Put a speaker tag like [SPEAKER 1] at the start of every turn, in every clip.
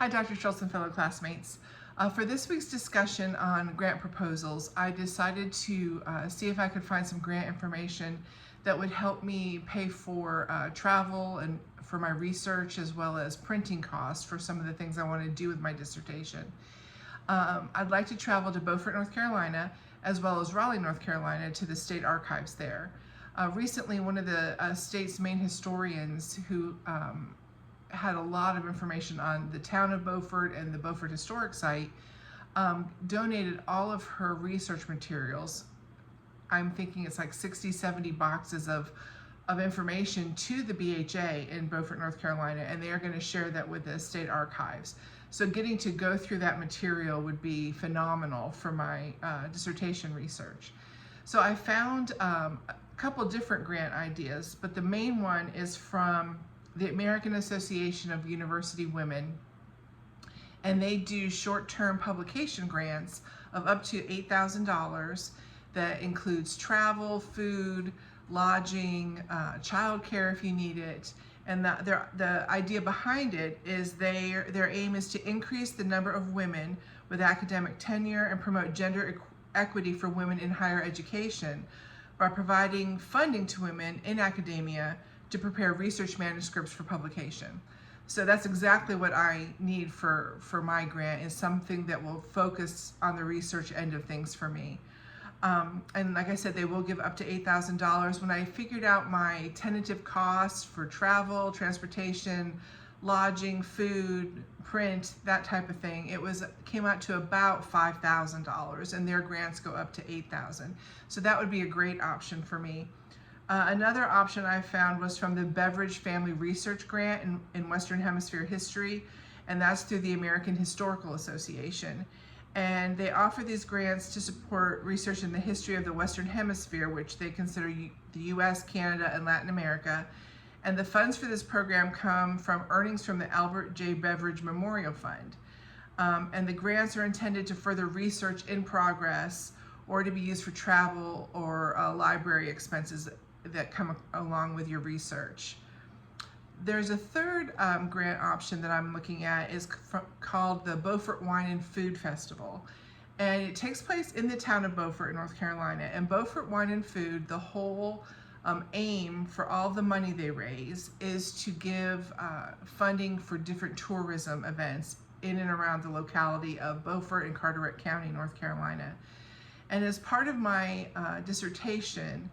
[SPEAKER 1] Hi, Dr. Schultz and fellow classmates. For this week's discussion on grant proposals, I decided to see if I could find some grant information that would help me pay for travel and for my research, as well as printing costs for some of the things I want to do with my dissertation. I'd like to travel to Beaufort, North Carolina, as well as Raleigh, North Carolina, to the state archives there. Recently, one of the state's main historians who had a lot of information on the town of Beaufort and the Beaufort Historic Site, donated all of her research materials. I'm thinking it's like 60, 70 boxes of information to the BHA in Beaufort, North Carolina, and they are going to share that with the state archives. So getting to go through that material would be phenomenal for my dissertation research. So I found a couple different grant ideas, but the main one is from the American Association of University Women, and they do short-term publication grants of up to $8,000 that includes travel, food, lodging, childcare if you need it. And the idea behind it is their aim is to increase the number of women with academic tenure and promote gender equity for women in higher education by providing funding to women in academia to prepare research manuscripts for publication. So that's exactly what I need for my grant, is something that will focus on the research end of things for me. And like I said, they will give up to $8,000. When I figured out my tentative costs for travel, transportation, lodging, food, print, that type of thing, came out to about $5,000, and their grants go up to $8,000. So that would be a great option for me. Another option I found was from the Beveridge Family Research Grant in Western Hemisphere History, and that's through the American Historical Association. And they offer these grants to support research in the history of the Western Hemisphere, which they consider the US, Canada, and Latin America. And the funds for this program come from earnings from the Albert J. Beveridge Memorial Fund. And the grants are intended to further research in progress or to be used for travel or library expenses that come along with your research. There's a third grant option that I'm looking at, is called the Beaufort Wine and Food Festival. And it takes place in the town of Beaufort, North Carolina. And Beaufort Wine and Food, the whole aim for all the money they raise is to give funding for different tourism events in and around the locality of Beaufort and Carteret County, North Carolina. And as part of my dissertation,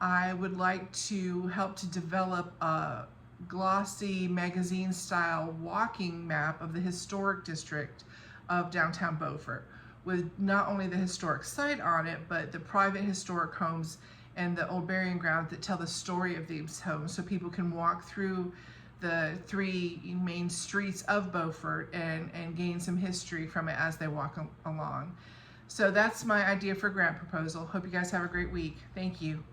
[SPEAKER 1] I would like to help to develop a glossy magazine-style walking map of the historic district of downtown Beaufort, with not only the historic site on it, but the private historic homes and the old burying ground that tell the story of these homes, so people can walk through the three main streets of Beaufort and gain some history from it as they walk along. So that's my idea for grant proposal. Hope you guys have a great week. Thank you.